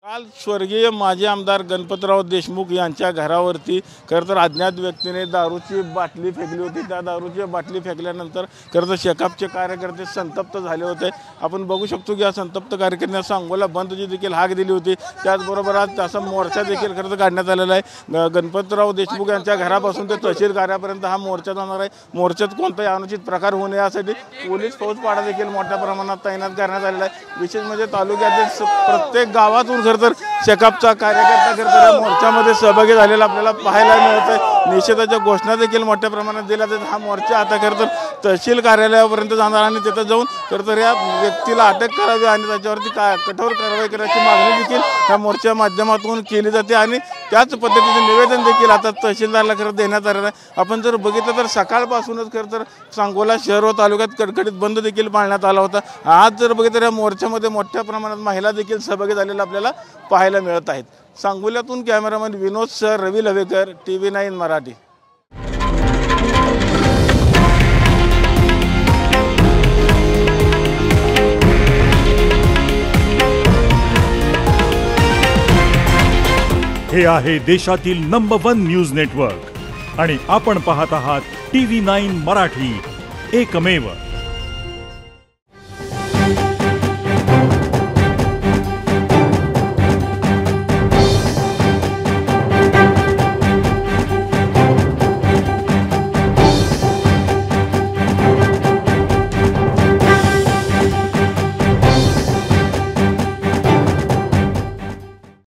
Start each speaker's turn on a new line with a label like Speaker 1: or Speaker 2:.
Speaker 1: काल स्वर्गीय माजी आमदार गणपतराव देशमुख यांच्या घरावरती खरं तर अज्ञात व्यक्तीने दारूची बाटली फेकली होती। त्या दारूची बाटली फेकल्यानंतर खरं तर शेकापचे कार्यकर्ते संतप्त झाले होते। आपण बघू शकतो की या संतप्त कार्यकर्त्यांनी सांगोला बंदची देखील हाक दिली होती। त्याचबरोबर आज त्याचा मोर्चा देखील खरं तर काढण्यात आलेला आहे। गणपतराव देशमुख यांच्या घरापासून ते तहसील कार्यालयापर्यंत हा मोर्चा जाणार आहे। मोर्चात कोणताही अनुचित प्रकार होऊ नये यासाठी पोलीस फौजफाटा देखील मोठ्या प्रमाणात तैनात करण्यात आलेला आहे। विशेष म्हणजे तालुक्यातील प्रत्येक गावातून तर शेकापचा कार्यकर्ता खरं मोर्चामध्ये सहभागी झालेला आपल्याला पाहायला मिळत आहे। निषेधाच्या घोषणा देखील मोठ्या प्रमाणात दिल्या जातात। हा मोर्चा आता खरं तर तहसील कार्यालयापर्यंत जाणार आणि तिथं जाऊन खरं तर या व्यक्तीला अटक करावी आणि त्याच्यावरती कठोर कारवाई करायची मागणी देखील या मोर्चाच्या माध्यमातून केली जाते आणि त्याच पद्धतीचे निवेदन देखील आता तहसीलदारला खरं देण्यात आलेलं आहे। आपण जर बघितलं तर सकाळपासूनच खरं तर सांगोला शहर व तालुक्यात कडकडीत बंद देखील पाळण्यात आला होता। आज जर बघितलं तर या मोर्चामध्ये मोठ्या प्रमाणात महिला देखील सहभागी झालेल्या आपल्याला पाहायला मिळत आहेत। सांगोल्यातून कॅमेरामॅन विनोद सर, रवी लवेकर, TV9 मराठी।
Speaker 2: हे आहे देशातील नंबर 1 न्यूज नेटवर्क आणि आपण पाहत आहात TV9 मराठी, एकमेव।